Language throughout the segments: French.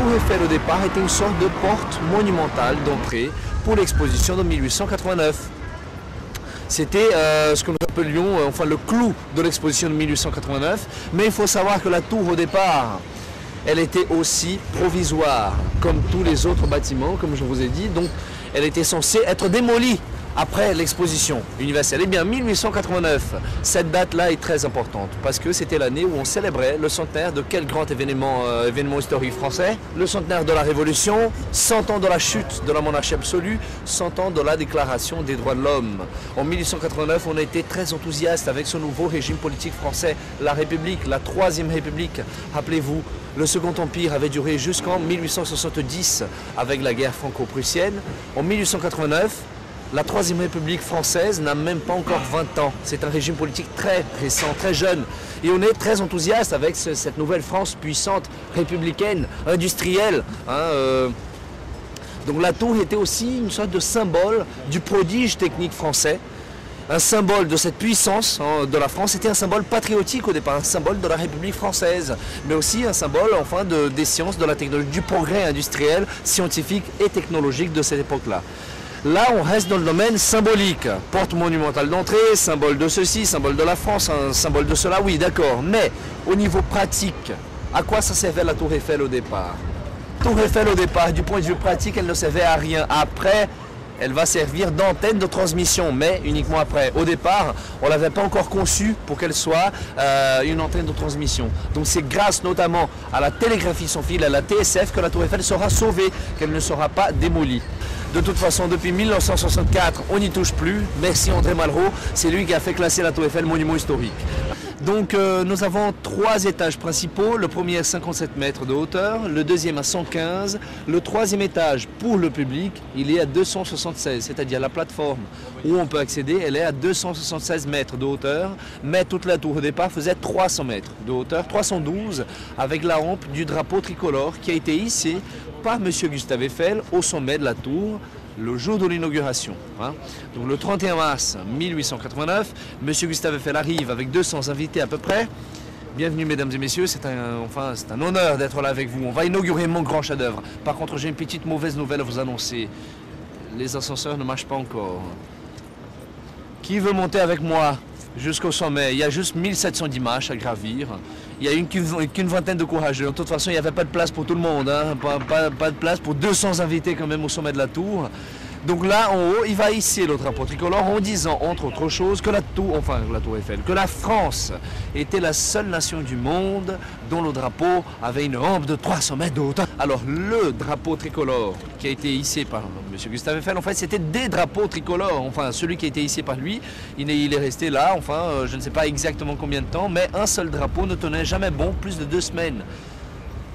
tour Eiffel au départ était une sorte de porte monumentale d'entrée pour l'exposition de 1889. C'était ce que nous appelions enfin le clou de l'exposition de 1889, mais il faut savoir que la tour au départ, elle était aussi provisoire, comme tous les autres bâtiments, comme je vous ai dit, donc elle était censée être démolie après l'exposition universelle. Eh bien, 1889, cette date-là est très importante parce que c'était l'année où on célébrait le centenaire de quel grand événement historique français? Le centenaire de la Révolution, 100 ans de la chute de la monarchie absolue, 100 ans de la déclaration des droits de l'homme. En 1889, on a été très enthousiaste avec ce nouveau régime politique français, la République, la Troisième République. Rappelez-vous, le Second Empire avait duré jusqu'en 1870 avec la guerre franco-prussienne. En 1889, la Troisième République française n'a même pas encore 20 ans. C'est un régime politique très récent, très jeune. Et on est très enthousiaste avec cette nouvelle France puissante, républicaine, industrielle. Donc la tour était aussi une sorte de symbole du prodige technique français. Un symbole de cette puissance de la France. C'était un symbole patriotique au départ, un symbole de la République française. Mais aussi un symbole enfin des sciences, de la technologie, du progrès industriel, scientifique et technologique de cette époque-là. Là, on reste dans le domaine symbolique. Porte monumentale d'entrée, symbole de ceci, symbole de la France, un symbole de cela, oui, d'accord. Mais au niveau pratique, à quoi ça servait la tour Eiffel au départ? Tour Eiffel au départ, du point de vue pratique, elle ne servait à rien. Après, elle va servir d'antenne de transmission, mais uniquement après. Au départ, on ne l'avait pas encore conçue pour qu'elle soit une antenne de transmission. Donc c'est grâce notamment à la télégraphie sans fil, à la TSF, que la tour Eiffel sera sauvée, qu'elle ne sera pas démolie. De toute façon, depuis 1964, on n'y touche plus. Merci André Malraux, c'est lui qui a fait classer la tour Eiffel monument historique. Donc nous avons 3 étages principaux, le premier à 57 mètres de hauteur, le deuxième à 115, le troisième étage pour le public, il est à 276, c'est-à-dire la plateforme où on peut accéder, elle est à 276 mètres de hauteur, mais toute la tour au départ faisait 300 mètres de hauteur, 312, avec la rampe du drapeau tricolore qui a été hissé par M. Gustave Eiffel au sommet de la tour, le jour de l'inauguration. Donc le 31 mars 1889, M. Gustave Eiffel arrive avec 200 invités à peu près. Bienvenue mesdames et messieurs, c'est un honneur d'être là avec vous. On va inaugurer mon grand chef-d'œuvre. Par contre, j'ai une petite mauvaise nouvelle à vous annoncer. Les ascenseurs ne marchent pas encore. Qui veut monter avec moi jusqu'au sommet? Il y a juste 1710 marches à gravir. Il n'y a qu'une vingtaine de courageux. De toute façon, il n'y avait pas de place pour tout le monde. Pas de place pour 200 invités quand même au sommet de la tour. Donc là, en haut, il va hisser le drapeau tricolore en disant, entre autres choses, que la tour Eiffel, que la France était la seule nation du monde dont le drapeau avait une rampe de 300 mètres de hauteur. Alors, le drapeau tricolore qui a été hissé par M. Gustave Eiffel, en fait, c'était des drapeaux tricolores. Enfin, celui qui a été hissé par lui, il est resté là, je ne sais pas exactement combien de temps, mais un seul drapeau ne tenait jamais bon plus de 2 semaines.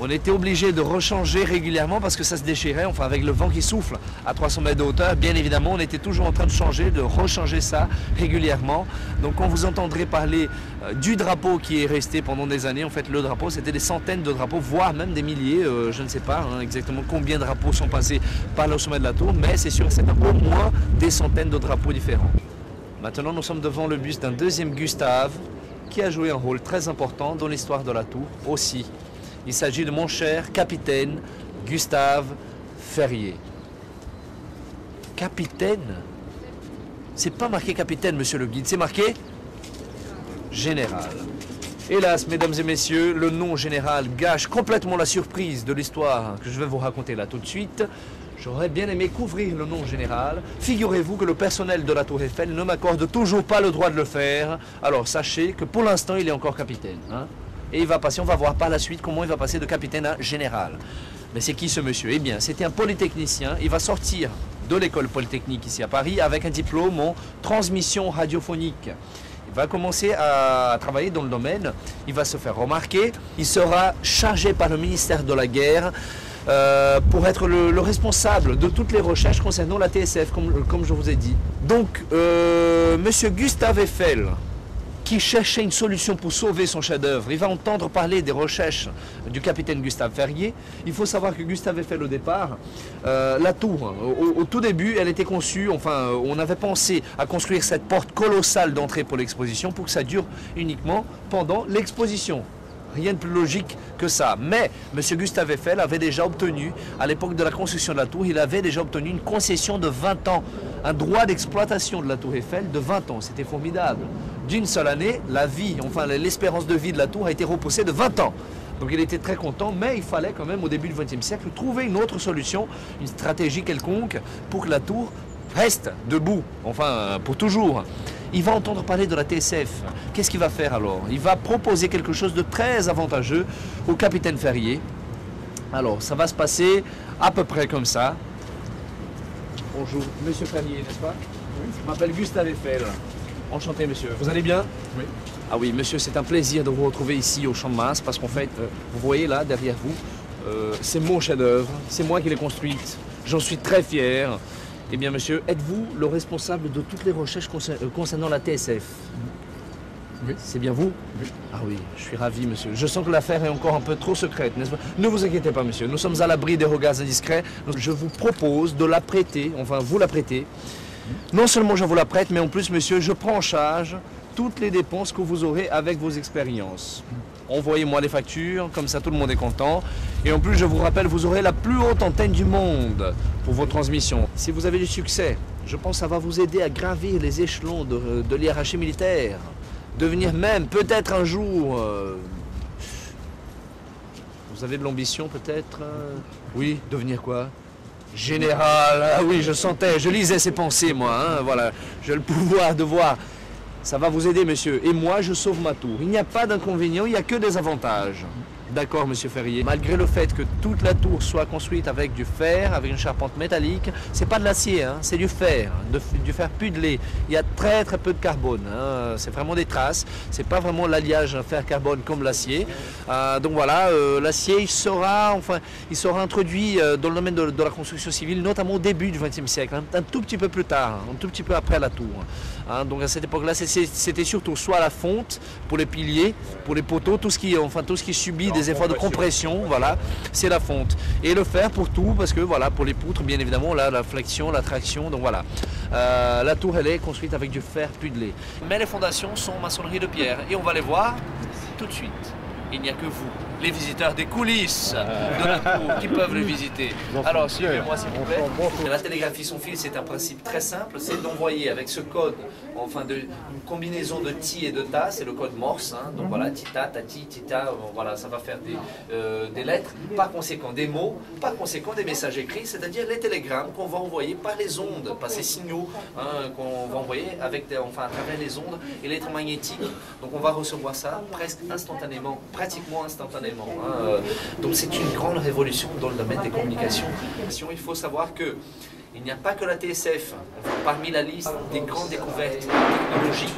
On était obligé de rechanger régulièrement parce que ça se déchirait, avec le vent qui souffle à 300 mètres de hauteur. Bien évidemment, on était toujours en train de changer, de rechanger ça régulièrement. Donc quand vous entendrez parler du drapeau qui est resté pendant des années, en fait le drapeau c'était des centaines de drapeaux, voire même des milliers, je ne sais pas exactement combien de drapeaux sont passés par le sommet de la tour, mais c'est sûr que c'est au moins des centaines de drapeaux différents. Maintenant nous sommes devant le buste d'un deuxième Gustave qui a joué un rôle très important dans l'histoire de la tour aussi. Il s'agit de mon cher capitaine Gustave Ferrier. Capitaine? C'est pas marqué capitaine, monsieur le guide, c'est marqué général. Hélas, mesdames et messieurs, le nom général gâche complètement la surprise de l'histoire que je vais vous raconter là tout de suite. J'aurais bien aimé couvrir le nom général. Figurez-vous que le personnel de la Tour Eiffel ne m'accorde toujours pas le droit de le faire. Alors sachez que pour l'instant, il est encore capitaine. Et il va passer, on va voir par la suite comment il va passer de capitaine à général. Mais c'est qui ce monsieur? Eh bien, c'était un polytechnicien. Il va sortir de l'école polytechnique ici à Paris avec un diplôme en transmission radiophonique. Il va commencer à travailler dans le domaine. Il va se faire remarquer. Il sera chargé par le ministère de la Guerre pour être le responsable de toutes les recherches concernant la TSF, comme je vous ai dit. Donc, monsieur Gustave Eiffel, qui cherchait une solution pour sauver son chef-d'œuvre, il va entendre parler des recherches du capitaine Gustave Ferrier. Il faut savoir que Gustave Eiffel, au départ, la tour, au tout début, elle était conçue, on avait pensé à construire cette porte colossale d'entrée pour l'exposition pour que ça dure uniquement pendant l'exposition. Rien de plus logique que ça. Mais M. Gustave Eiffel avait déjà obtenu, à l'époque de la construction de la tour, il avait déjà obtenu une concession de 20 ans. Un droit d'exploitation de la tour Eiffel de 20 ans. C'était formidable. D'une seule année, la vie, enfin l'espérance de vie de la tour a été repoussée de 20 ans. Donc il était très content, mais il fallait quand même au début du XXe siècle trouver une autre solution, une stratégie quelconque pour que la tour reste debout, enfin pour toujours. Il va entendre parler de la TSF. Qu'est-ce qu'il va faire alors? Il va proposer quelque chose de très avantageux au capitaine Ferrier. Alors ça va se passer à peu près comme ça. Bonjour, monsieur Ferrier, n'est-ce pas? Oui. Je m'appelle Gustave Eiffel. Enchanté, monsieur. Vous allez bien? Oui. Ah oui, monsieur, c'est un plaisir de vous retrouver ici au Champ de Mars parce qu'en fait, vous voyez là, derrière vous, c'est mon chef-d'œuvre, c'est moi qui l'ai construite. J'en suis très fier. Eh bien, monsieur, êtes-vous le responsable de toutes les recherches concernant la TSF? Oui. C'est bien vous? Oui. Ah oui, je suis ravi, monsieur. Je sens que l'affaire est encore un peu trop secrète, n'est-ce pas? Ne vous inquiétez pas, monsieur. Nous sommes à l'abri des regards indiscrets. Je vous propose de la prêter, enfin, vous la prêter. Non seulement je vous la prête, mais en plus, monsieur, je prends en charge toutes les dépenses que vous aurez avec vos expériences. Envoyez-moi les factures, comme ça tout le monde est content. Et en plus, je vous rappelle, vous aurez la plus haute antenne du monde pour vos transmissions. Si vous avez du succès, je pense que ça va vous aider à gravir les échelons de l'hiérarchie militaire. Devenir même, peut-être un jour... vous avez de l'ambition peut-être Oui, devenir quoi? Général, ah oui, je sentais, je lisais ses pensées, moi, hein, voilà. J'ai le pouvoir de voir. Ça va vous aider, monsieur. Et moi, je sauve ma tour. Il n'y a pas d'inconvénient, il n'y a que des avantages. D'accord, monsieur Ferrier. Malgré le fait que toute la tour soit construite avec du fer, avec une charpente métallique, c'est pas de l'acier, hein, c'est du fer pudelé. Il y a très très peu de carbone. Hein, c'est vraiment des traces. C'est pas vraiment l'alliage fer-carbone comme l'acier. Donc voilà, l'acier, il sera introduit dans le domaine de la construction civile, notamment au début du XXe siècle, hein, un tout petit peu plus tard, un tout petit peu après la tour. Hein, donc à cette époque-là, c'était surtout soit la fonte pour les piliers, pour les poteaux, tout ce qui subit des efforts de compression, voilà, c'est la fonte. Et le fer pour tout, parce que voilà, pour les poutres, bien évidemment, là, la flexion, la traction, donc voilà. La tour, elle est construite avec du fer pudelé. Mais les fondations sont maçonnerie de pierre, et on va les voir tout de suite. Il n'y a que vous, les visiteurs des coulisses de la tour, qui peuvent le visiter. Alors, suivez-moi s'il vous plaît. La télégraphie sans fil, c'est un principe très simple, c'est d'envoyer avec ce code, enfin une combinaison de ti et de ta, c'est le code Morse. Hein, donc voilà, tita, tati, tita, voilà, ça va faire des lettres, par conséquent des mots, par conséquent des messages écrits, c'est-à-dire les télégrammes qu'on va envoyer par les ondes, par ces signaux hein, qu'on va envoyer à travers les ondes électromagnétiques. Donc on va recevoir ça presque instantanément, pratiquement instantanément. Hein. Donc c'est une grande révolution dans le domaine des communications. Il faut savoir que il n'y a pas que la TSF. Parmi la liste des grandes découvertes technologiques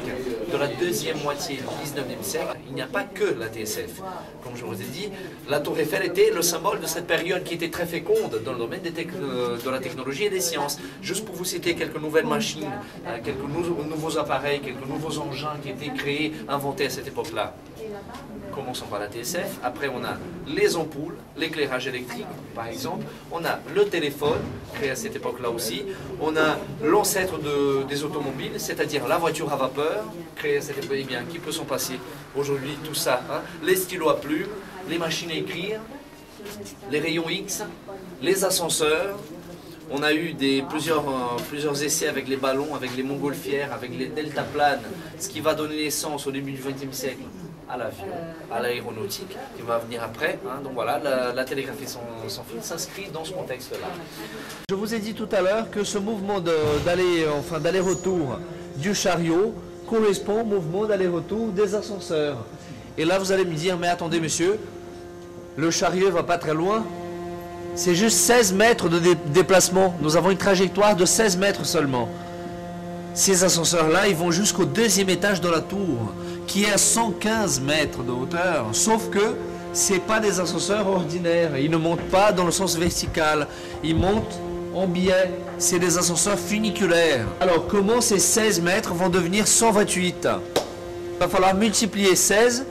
de la deuxième moitié du 19e siècle, il n'y a pas que la TSF. Comme je vous ai dit, la tour Eiffel était le symbole de cette période qui était très féconde dans le domaine de la technologie et des sciences. Juste pour vous citer quelques nouvelles machines, quelques nouveaux appareils, quelques nouveaux engins qui étaient créés, inventés à cette époque-là. Commençons par la TSF, après on a les ampoules, l'éclairage électrique par exemple, on a le téléphone, créé à cette époque-là aussi, on a l'ancêtre des automobiles, c'est-à-dire la voiture à vapeur, créée à cette époque, eh bien, qui peut s'en passer aujourd'hui, tout ça, hein, les stylos à plumes, les machines à écrire, les rayons X, les ascenseurs. On a eu plusieurs essais avec les ballons, avec les montgolfières, avec les deltaplanes, ce qui va donner naissance au début du XXe siècle à l'avion, à l'aéronautique, qui va venir après. Hein. Donc voilà, la télégraphie sans fil s'inscrit dans ce contexte-là. Je vous ai dit tout à l'heure que ce mouvement d'aller-retour du chariot correspond au mouvement d'aller-retour des ascenseurs. Et là, vous allez me dire, mais attendez, monsieur, le chariot ne va pas très loin. C'est juste 16 mètres de déplacement. Nous avons une trajectoire de 16 mètres seulement. Ces ascenseurs-là, ils vont jusqu'au deuxième étage de la tour, qui est à 115 mètres de hauteur. Sauf que ce n'est pas des ascenseurs ordinaires. Ils ne montent pas dans le sens vertical. Ils montent en biais. C'est des ascenseurs funiculaires. Alors, comment ces 16 mètres vont devenir 128? Il va falloir multiplier 16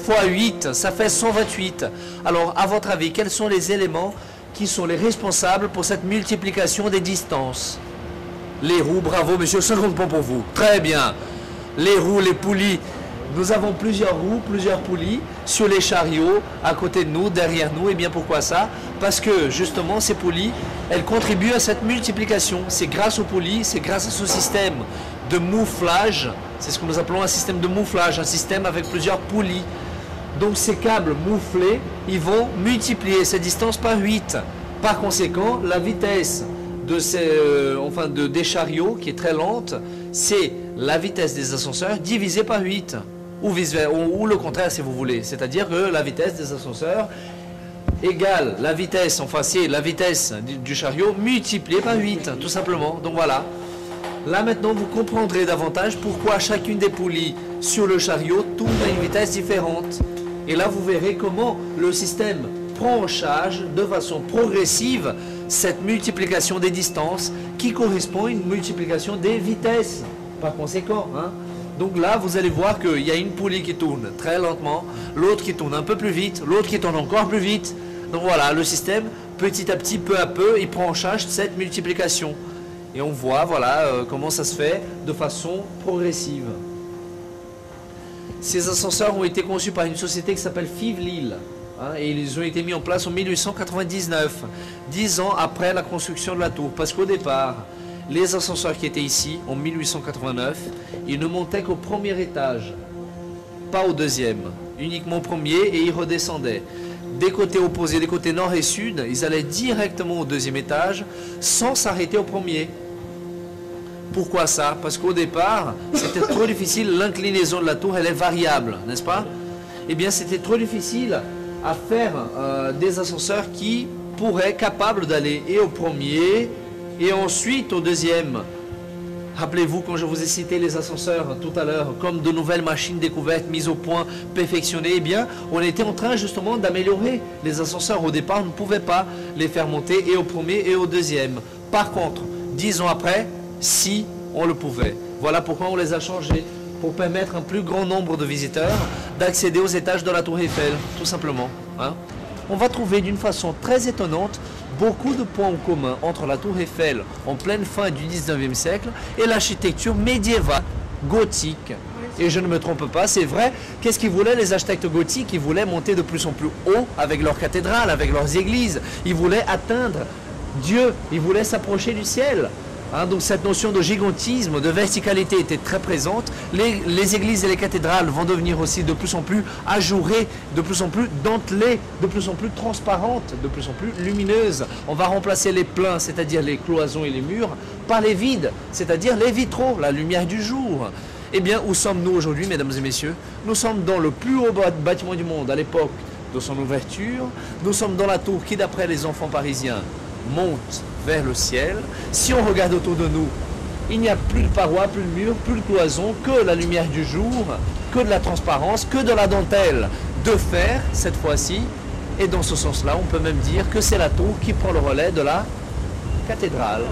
fois 8, ça fait 128. Alors, à votre avis, quels sont les éléments qui sont les responsables pour cette multiplication des distances? Les roues, bravo monsieur, 50 points pour vous. Très bien. Les roues, les poulies, Nous avons plusieurs roues, plusieurs poulies sur les chariots, à côté de nous, derrière nous. Et bien pourquoi ça? Parce que justement ces poulies, elles contribuent à cette multiplication. C'est grâce aux poulies, c'est grâce à ce système de mouflage. C'est ce que nous appelons un système de mouflage, un système avec plusieurs poulies. Donc ces câbles mouflés, ils vont multiplier ces distances par 8. Par conséquent, la vitesse de des chariots, qui est très lente, c'est la vitesse des ascenseurs divisée par 8. Ou le contraire si vous voulez. C'est-à-dire que la vitesse des ascenseurs égale la vitesse, enfin c'est la vitesse du chariot multipliée par 8, tout simplement. Donc voilà. Là maintenant vous comprendrez davantage pourquoi chacune des poulies sur le chariot tourne à une vitesse différente. Et là vous verrez comment le système prend en charge de façon progressive cette multiplication des distances qui correspond à une multiplication des vitesses. Par conséquent, hein. Donc là, vous allez voir qu'il y a une poulie qui tourne très lentement, l'autre qui tourne un peu plus vite, l'autre qui tourne encore plus vite. Donc voilà, le système, petit à petit, peu à peu, il prend en charge cette multiplication. Et on voit, voilà, comment ça se fait de façon progressive. Ces ascenseurs ont été conçus par une société qui s'appelle Fives-Lille. Hein, et ils ont été mis en place en 1899, 10 ans après la construction de la tour. Parce qu'au départ, les ascenseurs qui étaient ici, en 1889, ils ne montaient qu'au premier étage, pas au deuxième, uniquement au premier, et ils redescendaient. Des côtés opposés, des côtés nord et sud, ils allaient directement au deuxième étage, sans s'arrêter au premier. Pourquoi ça? Parce qu'au départ, c'était trop difficile, l'inclinaison de la tour, elle est variable, n'est-ce pas? Eh bien, c'était trop difficile à faire des ascenseurs qui pourraient, capables d'aller et au premier, et ensuite au deuxième. Rappelez-vous quand je vous ai cité les ascenseurs tout à l'heure comme de nouvelles machines découvertes, mises au point, perfectionnées, eh bien on était en train justement d'améliorer les ascenseurs. Au départ on ne pouvait pas les faire monter et au premier et au deuxième. Par contre, 10 ans après, si on le pouvait. Voilà pourquoi on les a changés, pour permettre à un plus grand nombre de visiteurs d'accéder aux étages de la Tour Eiffel, tout simplement. Hein. On va trouver d'une façon très étonnante beaucoup de points en commun entre la Tour Eiffel en pleine fin du 19e siècle et l'architecture médiévale gothique. Et je ne me trompe pas, c'est vrai. Qu'est-ce qu'ils voulaient les architectes gothiques? Ils voulaient monter de plus en plus haut avec leurs cathédrales, avec leurs églises. Ils voulaient atteindre Dieu, ils voulaient s'approcher du ciel. Hein, donc cette notion de gigantisme, de verticalité était très présente. Les églises et les cathédrales vont devenir aussi de plus en plus ajourées, de plus en plus dentelées, de plus en plus transparentes, de plus en plus lumineuses. On va remplacer les pleins, c'est-à-dire les cloisons et les murs, par les vides, c'est-à-dire les vitraux, la lumière du jour. Eh bien, où sommes-nous aujourd'hui, mesdames et messieurs? Nous sommes dans le plus haut bâtiment du monde à l'époque de son ouverture. Nous sommes dans la tour qui, d'après les enfants parisiens, monte vers le ciel. Si on regarde autour de nous, il n'y a plus de parois, plus de murs, plus de cloisons, que la lumière du jour, que de la transparence, que de la dentelle de fer cette fois-ci. Et dans ce sens-là, on peut même dire que c'est la tour qui prend le relais de la cathédrale.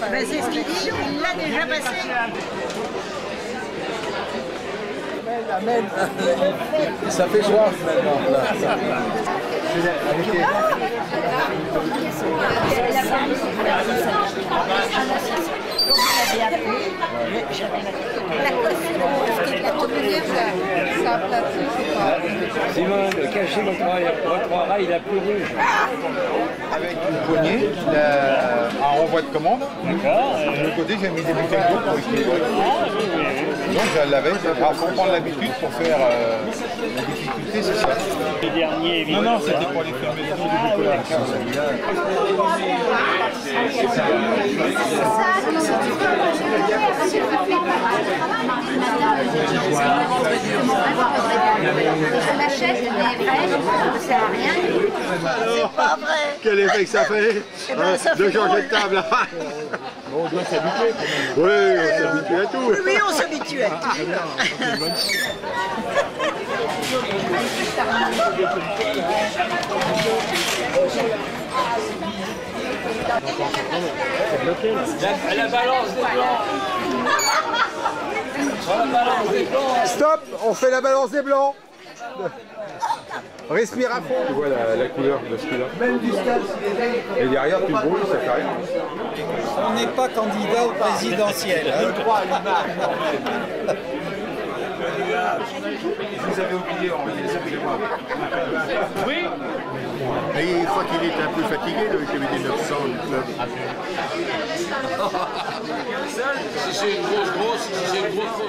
Ben c'est ce qu'il dit, il l'a déjà passé. Ça fait soif maintenant. Là. Simone, cachez votre oreille la plus rouge. Avec une poignée, un renvoi de commande. D'accord. De l'autre côté, j'ai mis des bouteilles d'eau pour équilibrer. Donc je l'avais, il faut prendre l'habitude pour faire la difficulté, c'est ça. Les derniers, Non, non, c'était pour les faire Je l'achète, ça sert à rien. Alors, C'est pas vrai. quel effet que ça fait ben, ça de fait changer drôle. de table. Bon, on doit s'habituer quand même. Oui, on s'habitue à tout. Oui, on s'habitue à tout. La balance des blancs. Stop, on fait la balance des blancs. Respire à fond. Tu vois la couleur de ce là. Et derrière, tu brouilles, ça fait rien. On n'est pas candidat au présidentiel. Hein. Vous avez oublié, excusez-moi. Oui. Et il croit qu'il est un peu fatigué, le comité 900 du club. Si c'est une grosse, si c'est une grosse.